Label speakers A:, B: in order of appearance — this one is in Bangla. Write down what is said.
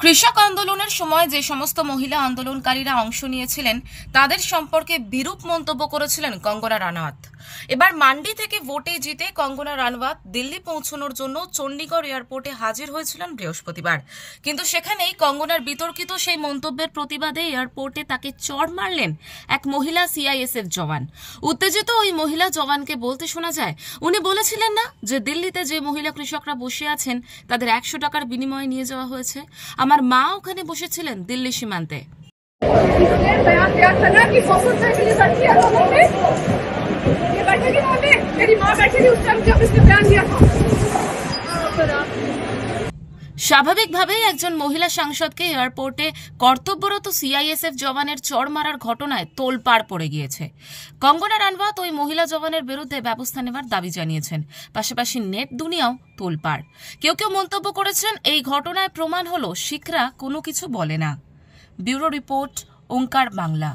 A: কৃষক আন্দোলনের সময় যে সমস্ত মহিলা আন্দোলনকারীরা অংশ নিয়েছিলেন তাদের সম্পর্কে বিরূপ মন্তব্য করেছিলেন কঙ্গনা রানাওয়াত। এবার মান্ডি থেকে ভোটে জিতে কঙ্গনা রানাওয়াত দিল্লি পৌঁছানোর জন্য চণ্ডীগড় এয়ারপোর্টে হাজির হয়েছিলেন বৃহস্পতিবার। কিন্তু সেখানেই কঙ্গনার বিতর্কিত সেই মন্তব্যের প্রতিবাদে এয়ারপোর্টে তাকে চড় মারলেন এক মহিলা সিআইএসএফ জওয়ান। উত্তেজিত ওই মহিলা জওয়ানকে বলতে শোনা যায়, উনি বলেছিলেন না যে দিল্লিতে যে মহিলা কৃষকরা বসে আছেন তাদের 100 টাকার বিনিময়ে নিয়ে যাওয়া হয়েছে। আমার মা ওখানে বসেছিলেন দিল্লি সীমান্তে। স্বাভাবিকভাবেই একজন মহিলা সাংসদকে এয়ারপোর্টে কর্তব্যরত সিআইএসএফ জওয়ানের চড় মারার ঘটনায় তোলপাড় পড়ে গিয়েছে। কঙ্গনা রানাওয়াত ওই মহিলা জওয়ানের বিরুদ্ধে ব্যবস্থা নেওয়ার দাবি জানিয়েছেন। পাশাপাশি নেট দুনিয়াও তোলপাড়। কেউ কেউ মন্তব্য করেছেন, এই ঘটনায় প্রমাণ হলো শিখরা কোনো কিছু বলে না। ব্যুরো রিপোর্ট, ওঙ্কার বাংলা।